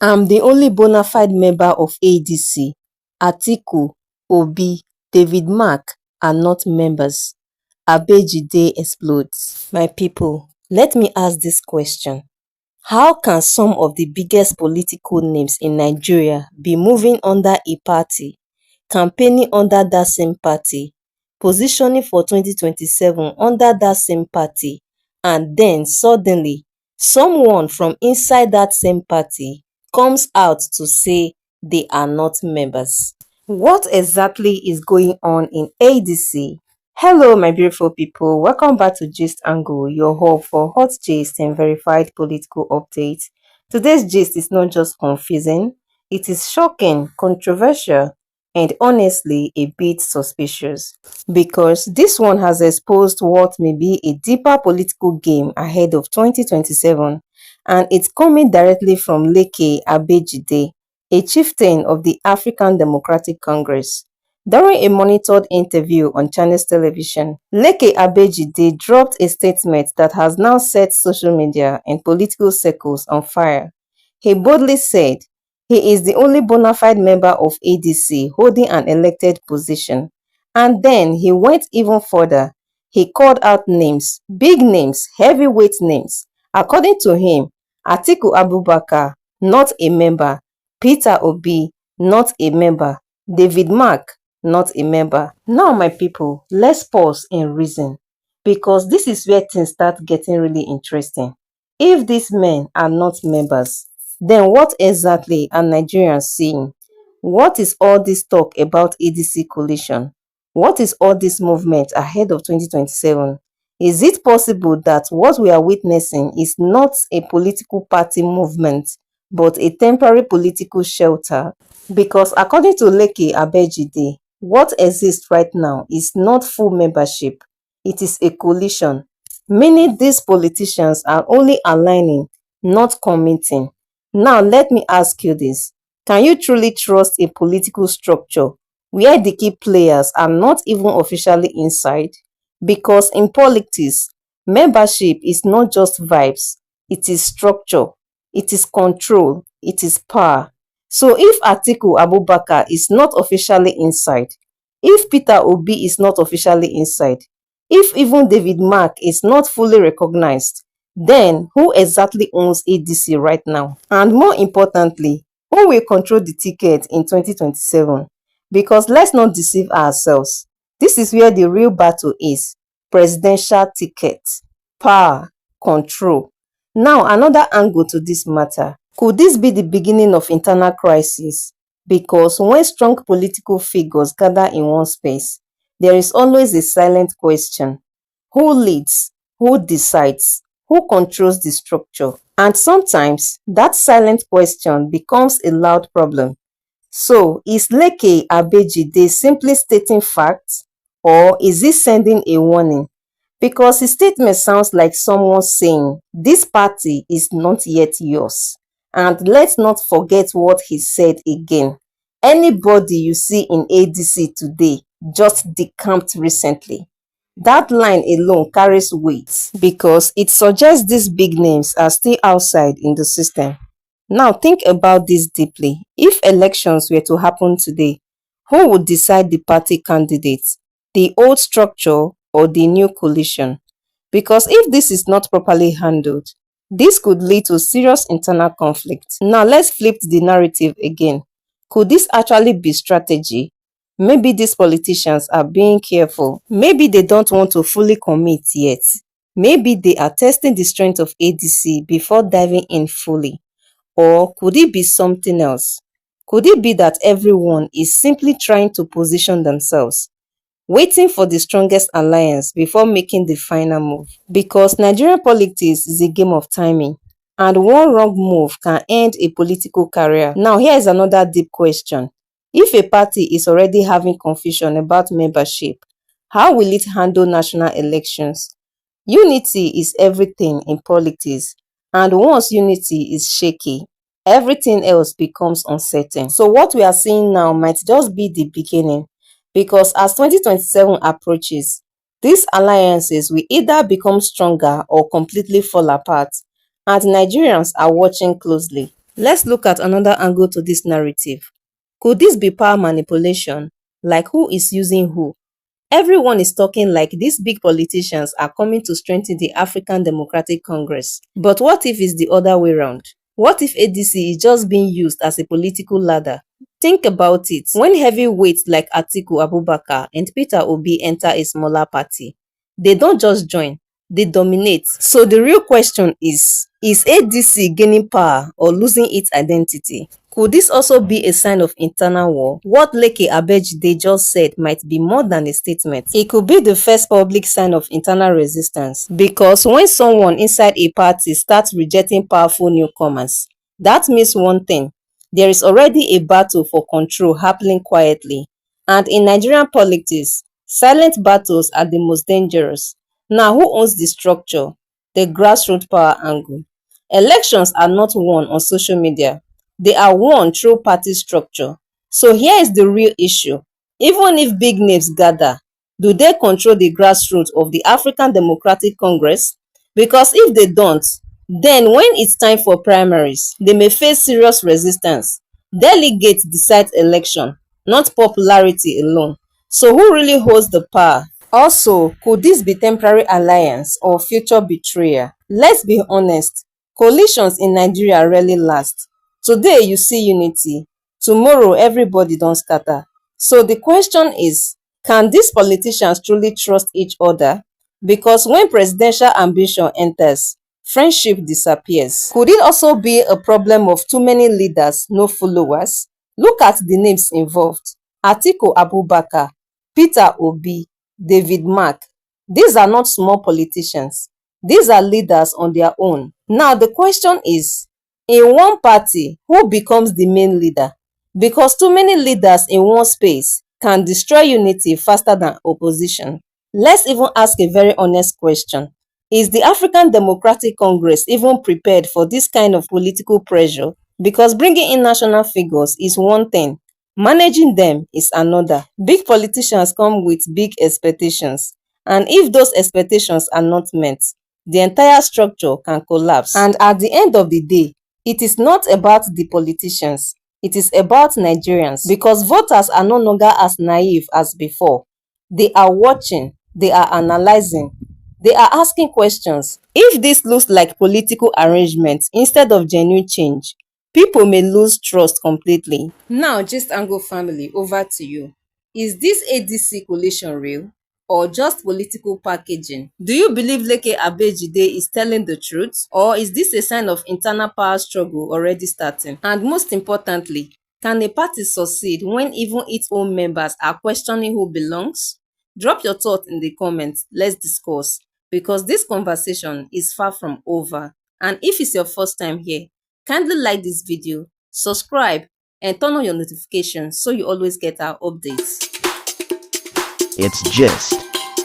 I'm the only bona fide member of ADC. Atiku, Obi, David Mark are not members. Abejide explodes. My people, let me ask this question. How can some of the biggest political names in Nigeria be moving under a party, campaigning under that same party, positioning for 2027 under that same party, and then suddenly someone from inside that same party comes out to say they are not members? What exactly is going on in ADC? Hello, my beautiful people. Welcome back to Gist Angle, your hub for hot gist and verified political updates. Today's gist is not just confusing, it is shocking, controversial, and honestly a bit suspicious. Because this one has exposed what may be a deeper political game ahead of 2027, and it's coming directly from Leke Abejide, a chieftain of the African Democratic Congress. During a monitored interview on Channels Television, Leke Abejide dropped a statement that has now set social media and political circles on fire. He boldly said he is the only bona fide member of ADC holding an elected position. And then he went even further. He called out names, big names, heavyweight names. According to him, Atiku Abubakar, not a member. Peter Obi, not a member. David Mark, not a member. Now, my people, let's pause and reason, because this is where things start getting really interesting. If these men are not members, then what exactly are Nigerians seeing? What is all this talk about ADC coalition? What is all this movement ahead of 2027? Is it possible that what we are witnessing is not a political party movement, but a temporary political shelter? Because according to Leke Abejide, what exists right now is not full membership, it is a coalition, meaning these politicians are only aligning, not committing. Now let me ask you this, can you truly trust a political structure where the key players are not even officially inside? Because in politics, membership is not just vibes, it is structure, it is control, it is power. So if Atiku Abubakar is not officially inside, if Peter Obi is not officially inside, if even David Mark is not fully recognized, then who exactly owns ADC right now? And more importantly, who will control the ticket in 2027? Because let's not deceive ourselves. This is where the real battle is. Presidential ticket, power, control. Now, another angle to this matter. Could this be the beginning of internal crisis? Because when strong political figures gather in one space, there is always a silent question. Who leads? Who decides? Who controls the structure? And sometimes that silent question becomes a loud problem. So, is Leke Abejide simply stating facts, or is he sending a warning? Because his statement sounds like someone saying, this party is not yet yours. And let's not forget what he said again. Anybody you see in ADC today just decamped recently. That line alone carries weight because it suggests these big names are still outside in the system. Now think about this deeply. If elections were to happen today, who would decide the party candidates? The old structure or the new coalition? Because if this is not properly handled, this could lead to serious internal conflict. Now let's flip the narrative again. Could this actually be strategy? Maybe these politicians are being careful. Maybe they don't want to fully commit yet. Maybe they are testing the strength of ADC before diving in fully. Or could it be something else? Could it be that everyone is simply trying to position themselves, waiting for the strongest alliance before making the final move? Because Nigerian politics is a game of timing, and one wrong move can end a political career. Now here is another deep question. If a party is already having confusion about membership, how will it handle national elections? Unity is everything in politics, and once unity is shaky, everything else becomes uncertain. So what we are seeing now might just be the beginning, because as 2027 approaches, these alliances will either become stronger or completely fall apart, and Nigerians are watching closely. Let's look at another angle to this narrative. Could this be power manipulation? Like who is using who? Everyone is talking like these big politicians are coming to strengthen the African Democratic Congress. But what if it's the other way around? What if ADC is just being used as a political ladder? Think about it. When heavyweights like Atiku Abubakar and Peter Obi enter a smaller party, they don't just join, they dominate. So the real question is ADC gaining power or losing its identity? Could this also be a sign of internal war? What Leke Abejide just said might be more than a statement. It could be the first public sign of internal resistance. Because when someone inside a party starts rejecting powerful newcomers, that means one thing: there is already a battle for control happening quietly. And in Nigerian politics, silent battles are the most dangerous. Now, who owns the structure? The grassroots power angle. Elections are not won on social media. They are won through party structure. So here is the real issue. Even if big names gather, do they control the grassroots of the African Democratic Congress? Because if they don't, then when it's time for primaries, they may face serious resistance. Delegates decide election, not popularity alone. So who really holds the power? Also, could this be temporary alliance or future betrayal? Let's be honest, coalitions in Nigeria rarely last. Today you see unity, tomorrow everybody don scatter. So the question is, can these politicians truly trust each other? Because when presidential ambition enters, friendship disappears. Could it also be a problem of too many leaders, no followers? Look at the names involved: Atiku Abubakar, Peter Obi, David Mark. These are not small politicians. These are leaders on their own. Now the question is, in one party, who becomes the main leader? Because too many leaders in one space can destroy unity faster than opposition. Let's even ask a very honest question. Is the African Democratic Congress even prepared for this kind of political pressure? Because bringing in national figures is one thing, managing them is another. Big politicians come with big expectations, and if those expectations are not met, the entire structure can collapse. And at the end of the day, it is not about the politicians, it is about Nigerians, because voters are no longer as naive as before. They are watching, they are analyzing, they are asking questions. If this looks like political arrangement instead of genuine change, people may lose trust completely. Now, Gist Angle family, over to you. Is this ADC coalition real or just political packaging? Do you believe Leke Abejide is telling the truth, or is this a sign of internal power struggle already starting? And most importantly, can a party succeed when even its own members are questioning who belongs? Drop your thoughts in the comments, let's discuss, because this conversation is far from over. And if it's your first time here, kindly like this video, subscribe, and turn on your notifications so you always get our updates. It's Gist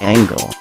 Angle.